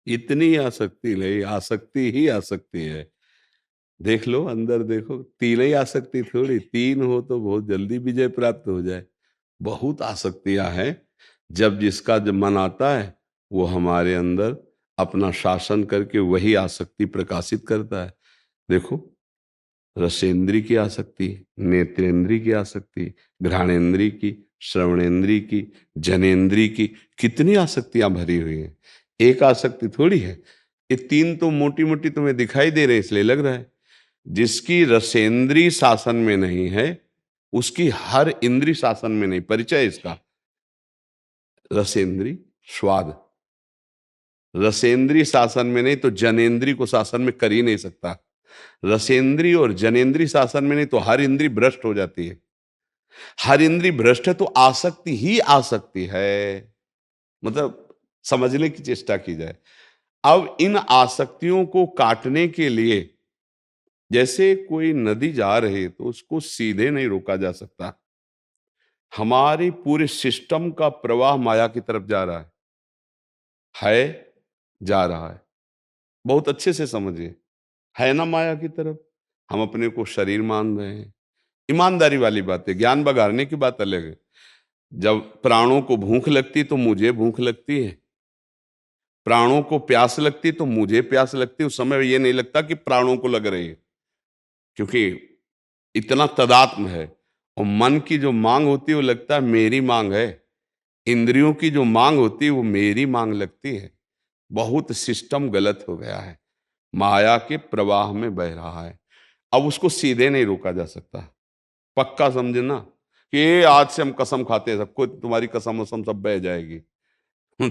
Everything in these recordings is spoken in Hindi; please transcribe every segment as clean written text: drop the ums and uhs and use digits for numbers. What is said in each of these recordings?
इतनी आसक्ति नहीं, आसक्ति ही आसक्ति है। देख लो, अंदर देखो, तीन ही आसक्ति थोड़ी, तीन हो तो बहुत जल्दी विजय प्राप्त हो जाए। बहुत आसक्तियां हैं। जब मन आता है वो हमारे अंदर अपना शासन करके वही आसक्ति प्रकाशित करता है। देखो, रसेंद्री की आसक्ति, नेत्रेंद्री की आसक्ति, घ्राणेन्द्री की, श्रवणेन्द्री की, जनेन्द्री की, कितनी आसक्तियां भरी हुई हैं। एक आसक्ति थोड़ी है। ये तीन तो मोटी मोटी तुम्हें दिखाई दे रहे हैं, इसलिए लग रहा है। जिसकी रसेंद्री शासन में नहीं है उसकी हर इंद्री शासन में नहीं। परिचय इसका, रसेंद्री स्वाद, रसेंद्री शासन में नहीं तो जनेन्द्री को शासन में कर ही नहीं सकता। रसेंद्री और जनेन्द्री शासन में नहीं तो हर इंद्री भ्रष्ट हो जाती है। हर इंद्री भ्रष्ट है तो आसक्ति ही आसक्ति है। मतलब समझने की चेष्टा की जाए। अब इन आसक्तियों को काटने के लिए, जैसे कोई नदी जा रही है तो उसको सीधे नहीं रोका जा सकता। हमारी पूरे सिस्टम का प्रवाह माया की तरफ जा रहा है, जा रहा है। बहुत अच्छे से समझिए, है ना माया की तरफ। हम अपने को शरीर मान रहे हैं। ईमानदारी वाली बात है, ज्ञान बगाड़ने की बात अलग है। जब प्राणों को भूख लगती तो मुझे भूख लगती है, प्राणों को प्यास लगती तो मुझे प्यास लगती है। उस समय ये नहीं लगता कि प्राणों को लग रही है, क्योंकि इतना तदात्म है। और मन की जो मांग होती है वो लगता है मेरी मांग है, इंद्रियों की जो मांग होती है वो मेरी मांग लगती है। बहुत सिस्टम गलत हो गया है, माया के प्रवाह में बह रहा है। अब उसको सीधे नहीं रोका जा सकता। पक्का समझना कि आज से हम कसम खाते हैं, सबको तुम्हारी कसम वसम सब बह जाएगी।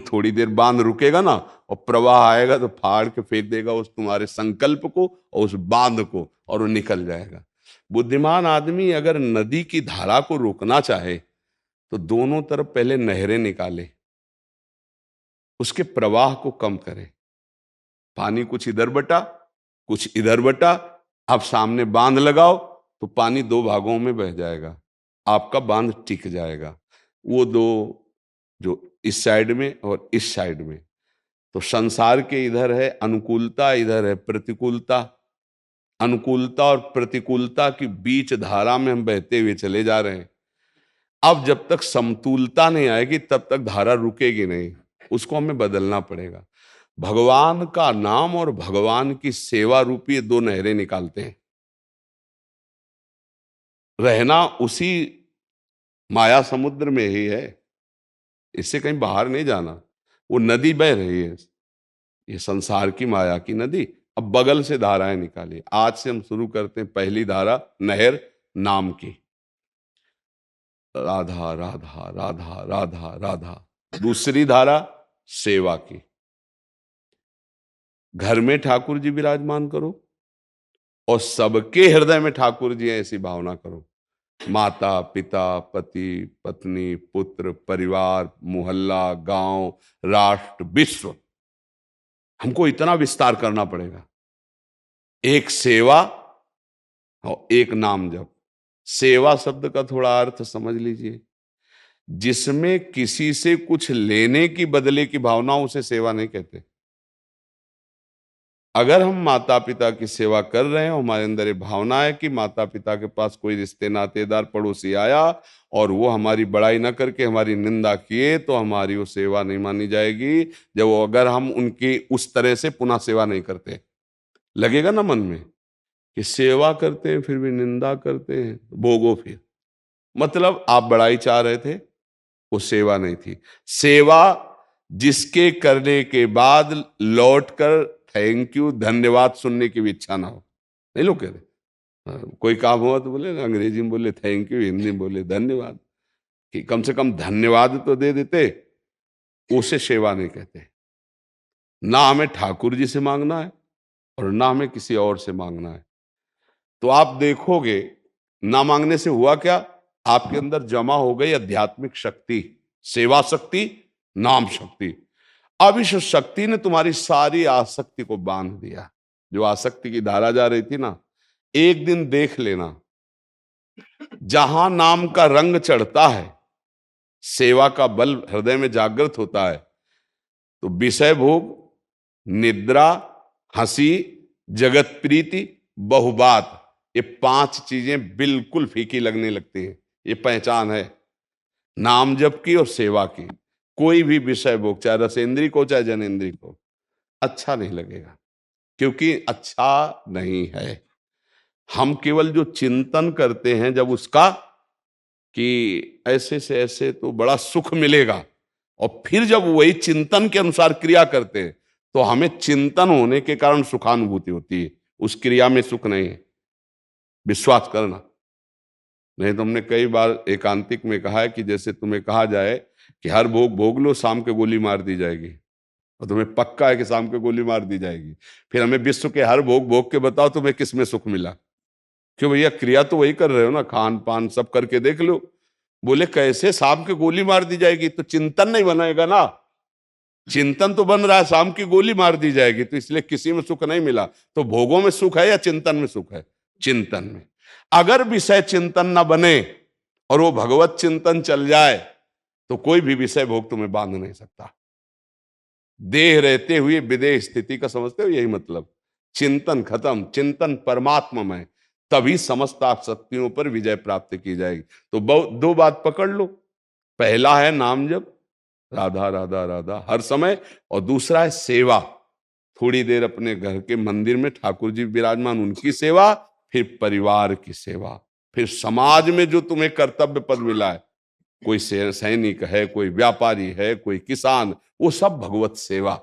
थोड़ी देर बांध रुकेगा ना, और प्रवाह आएगा तो फाड़ के फेंक देगा उस तुम्हारे संकल्प को और उस बांध को, और वो निकल जाएगा। बुद्धिमान आदमी अगर नदी की धारा को रोकना चाहे तो दोनों तरफ पहले नहरें निकाले, उसके प्रवाह को कम करे। पानी कुछ इधर बटा, कुछ इधर बटा, अब सामने बांध लगाओ तो पानी दो भागों में बह जाएगा, आपका बांध टिक जाएगा। वो दो, जो इस साइड में और इस साइड में, तो संसार के इधर है अनुकूलता, इधर है प्रतिकूलता। अनुकूलता और प्रतिकूलता की बीच धारा में हम बहते हुए चले जा रहे हैं। अब जब तक समतुलता नहीं आएगी तब तक धारा रुकेगी नहीं, उसको हमें बदलना पड़ेगा। भगवान का नाम और भगवान की सेवा रूपी दो नहरें निकालते हैं। रहना उसी माया समुद्र में ही है, इससे कहीं बाहर नहीं जाना। वो नदी बह रही है, ये संसार की माया की नदी। अब बगल से धाराएं निकाली। आज से हम शुरू करते हैं पहली धारा, नहर नाम की। राधा राधा राधा राधा राधा। दूसरी धारा सेवा की। घर में ठाकुर जी विराजमान करो और सबके हृदय में ठाकुर जी हैं, ऐसी भावना करो। माता पिता पति पत्नी पुत्र परिवार मोहल्ला गांव राष्ट्र विश्व, हमको इतना विस्तार करना पड़ेगा। एक सेवा और एक नाम जप। सेवा शब्द का थोड़ा अर्थ समझ लीजिए, जिसमें किसी से कुछ लेने की बदले की भावना, उसे सेवा नहीं कहते। अगर हम माता पिता की सेवा कर रहे हैं, हमारे अंदर ये भावना है कि माता पिता के पास कोई रिश्ते नातेदार पड़ोसी आया और वो हमारी बड़ाई ना करके हमारी निंदा किए, तो हमारी वो सेवा नहीं मानी जाएगी। जब अगर हम उनकी उस तरह से पुनः सेवा नहीं करते, लगेगा ना मन में कि सेवा करते हैं फिर भी निंदा करते हैं, भोगो फिर। मतलब आप बड़ाई चाह रहे थे, वो सेवा नहीं थी। सेवा जिसके करने के बाद लौटकर थैंक यू धन्यवाद सुनने की भी इच्छा ना हो। नहीं लोग कह रहे, कोई काम हुआ तो बोले ना, अंग्रेजी में बोले थैंक यू, हिंदी में बोले धन्यवाद, कि कम से कम धन्यवाद तो दे देते। उसे सेवा नहीं कहते। ना हमें ठाकुर जी से मांगना है और ना हमें किसी और से मांगना है। तो आप देखोगे ना मांगने से हुआ क्या, आपके अंदर जमा हो गई आध्यात्मिक शक्ति, सेवा शक्ति, नाम शक्ति। अब इस शक्ति ने तुम्हारी सारी आसक्ति को बांध दिया। जो आसक्ति की धारा जा रही थी ना, एक दिन देख लेना, जहां नाम का रंग चढ़ता है, सेवा का बल हृदय में जागृत होता है, तो विषय भोग निद्रा, हंसी, जगत प्रीति, बहुबात, ये 5 चीजें बिल्कुल फीकी लगने लगती हैं। ये पहचान है नाम जप की और सेवा की। कोई भी विषय भोग, चाहे रसेंद्री को चाहे जनेंद्री को, अच्छा नहीं लगेगा, क्योंकि अच्छा नहीं है। हम केवल जो चिंतन करते हैं जब उसका, कि ऐसे से ऐसे तो बड़ा सुख मिलेगा, और फिर जब वही चिंतन के अनुसार क्रिया करते हैं तो हमें चिंतन होने के कारण सुखानुभूति होती है, उस क्रिया में सुख नहीं है। विश्वास करना। नहीं तो हमने कई बार एकांतिक में कहा है कि जैसे तुम्हें कहा जाए कि हर भोग भोग लो, शाम के गोली मार दी जाएगी, और तुम्हें पक्का है कि शाम के गोली मार दी जाएगी, फिर हमें विश्व के हर भोग भोग के बताओ तुम्हें किस में सुख मिला। क्यों भैया, क्रिया तो वही कर रहे हो ना, खान पान सब करके देख लो। बोले कैसे, शाम की गोली मार दी जाएगी, तो चिंतन नहीं बनेगा ना। चिंतन तो बन रहा है, शाम की गोली मार दी जाएगी, तो इसलिए किसी में सुख नहीं मिला। तो भोगों में सुख है या चिंतन में सुख है? चिंतन में। अगर विषय चिंतन ना बने और वो भगवत चिंतन चल जाए तो कोई भी विषय भोग तुम्हें बांध नहीं सकता। देह रहते हुए विदेह स्थिति का समझते हो, यही मतलब। चिंतन खत्म, चिंतन परमात्मा में, तभी समस्त आसक्तियों पर विजय प्राप्त की जाएगी। तो दो बात पकड़ लो। पहला है नाम जप, राधा राधा राधा हर समय, और दूसरा है सेवा। थोड़ी देर अपने घर के मंदिर में ठाकुर जी विराजमान, उनकी सेवा, फिर परिवार की सेवा, फिर समाज में जो तुम्हें कर्तव्य पद मिला है, कोई सैनिक है, कोई व्यापारी है, कोई किसान, वो सब भगवत सेवा।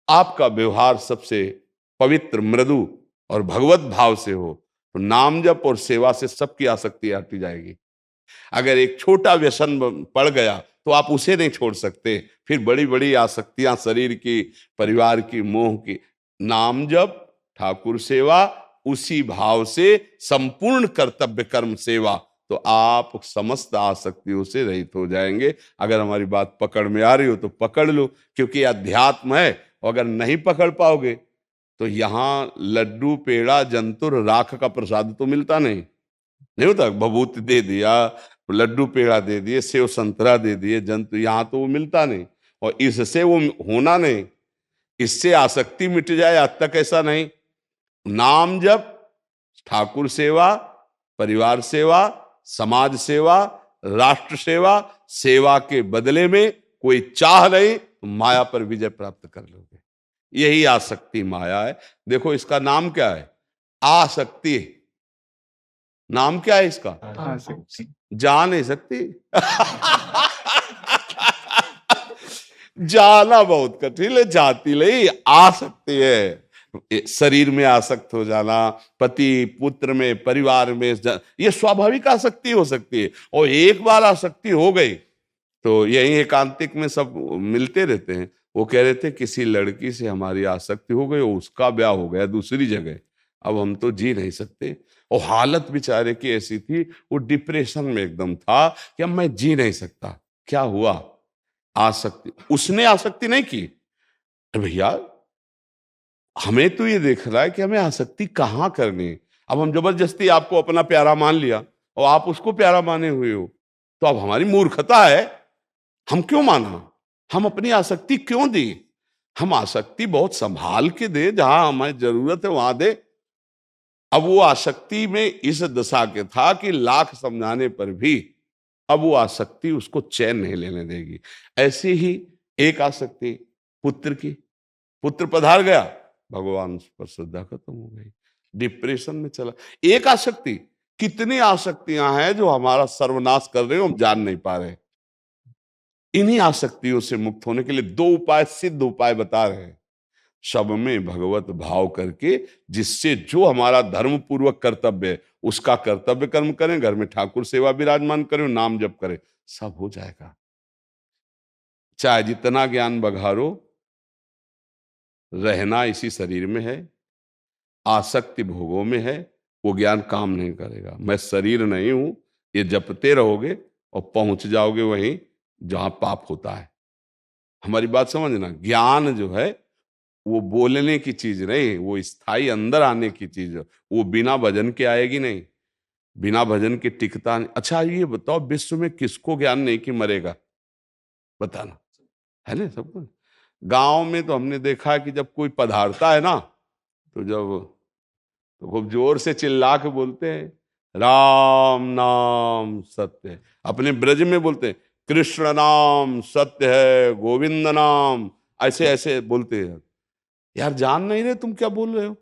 आपका व्यवहार सबसे पवित्र, मृदु और भगवत भाव से हो तो नाम जप और सेवा से सबकी आसक्ति हटी जाएगी। अगर एक छोटा व्यसन पड़ गया तो आप उसे नहीं छोड़ सकते, फिर बड़ी बड़ी आसक्तियां शरीर की, परिवार की, मोह की। नाम जप, ठाकुर सेवा, उसी भाव से संपूर्ण कर्तव्य कर्म सेवा, तो आप समस्त आसक्तियों से रहित हो जाएंगे। अगर हमारी बात पकड़ में आ रही हो तो पकड़ लो, क्योंकि अध्यात्म है। और अगर नहीं पकड़ पाओगे तो यहां लड्डू, पेड़ा, जंतुर, राख का प्रसाद तो मिलता नहीं, नहीं होता। भभूत दे दिया, लड्डू पेड़ा दे दिए, सेव संतरा दे दिए, जंतु, यहां तो वो मिलता नहीं। और इससे वो होना नहीं, इससे आसक्ति मिट जाए, आज तक ऐसा नहीं। नाम जप, ठाकुर सेवा, परिवार सेवा, समाज सेवा, राष्ट्र सेवा, सेवा के बदले में कोई चाह नहीं, तो माया पर विजय प्राप्त कर लोगे। यही आसक्ति माया है। देखो इसका नाम क्या है, आसक्ति। नाम क्या है इसका? आसक्ति। जा नहीं सकती। जाना बहुत कठिन है, जाती नहीं, आ सकती है। शरीर में आसक्त हो जाना, पति पुत्र में, परिवार में, ये स्वाभाविक आसक्ति हो सकती है। और एक बार आसक्ति हो गई तो यही एकांतिक में सब मिलते रहते हैं। वो कह रहे थे किसी लड़की से हमारी आसक्ति हो गई, उसका ब्याह हो गया दूसरी जगह, अब हम तो जी नहीं सकते। और हालत बेचारे की ऐसी थी, वो डिप्रेशन में एकदम था कि अब मैं जी नहीं सकता। क्या हुआ? आसक्ति। उसने आसक्ति नहीं की। अरे भैया, हमें तो ये देख रहा है कि हमें आसक्ति कहाँ करनी है। अब हम जबरदस्ती आपको अपना प्यारा मान लिया और आप उसको प्यारा माने हुए हो, तो अब हमारी मूर्खता है। हम क्यों माना, हम अपनी आसक्ति क्यों दी? हम आसक्ति बहुत संभाल के दे, जहां हमें जरूरत है वहां दे। अब वो आसक्ति में इस दशा के था कि लाख समझाने पर भी अब वो आसक्ति उसको चैन नहीं लेने देगी। ऐसी ही एक आसक्ति पुत्र की। पुत्र पधार गया, भगवान उस पर श्रद्धा खत्म हो गई, डिप्रेशन में चला। एक आसक्ति, कितनी आसक्तियां हैं जो हमारा सर्वनाश कर रहे हो, हम जान नहीं पा रहे। इन्हीं आसक्तियों से मुक्त होने के लिए 2 उपाय, सिद्ध उपाय बता रहे हैं। सब में भगवत भाव करके, जिससे जो हमारा धर्म पूर्वक कर्तव्य है उसका कर्तव्य कर्म करें, घर में ठाकुर सेवा विराजमान करें, नाम जप करें, सब हो जाएगा। चाहे जितना ज्ञान बघारो, रहना इसी शरीर में है, आसक्ति भोगों में है, वो ज्ञान काम नहीं करेगा। मैं शरीर नहीं हूं, ये जपते रहोगे और पहुंच जाओगे वहीं जहां पाप होता है। हमारी बात समझना, ज्ञान जो है वो बोलने की चीज नहीं, वो स्थायी अंदर आने की चीज है। वो बिना भजन के आएगी नहीं, बिना भजन के टिकता नहीं। अच्छा ये बताओ, विश्व में किसको ज्ञान नहीं कि मरेगा? बताना है ना सबको। गांव में तो हमने देखा है कि जब कोई पधारता है ना, तो खूब जोर से चिल्ला के बोलते हैं, राम नाम सत्य है। अपने ब्रज में बोलते हैं, कृष्ण नाम सत्य है, गोविंद नाम, ऐसे ऐसे बोलते हैं। यार जान नहीं रहे तुम क्या बोल रहे हो।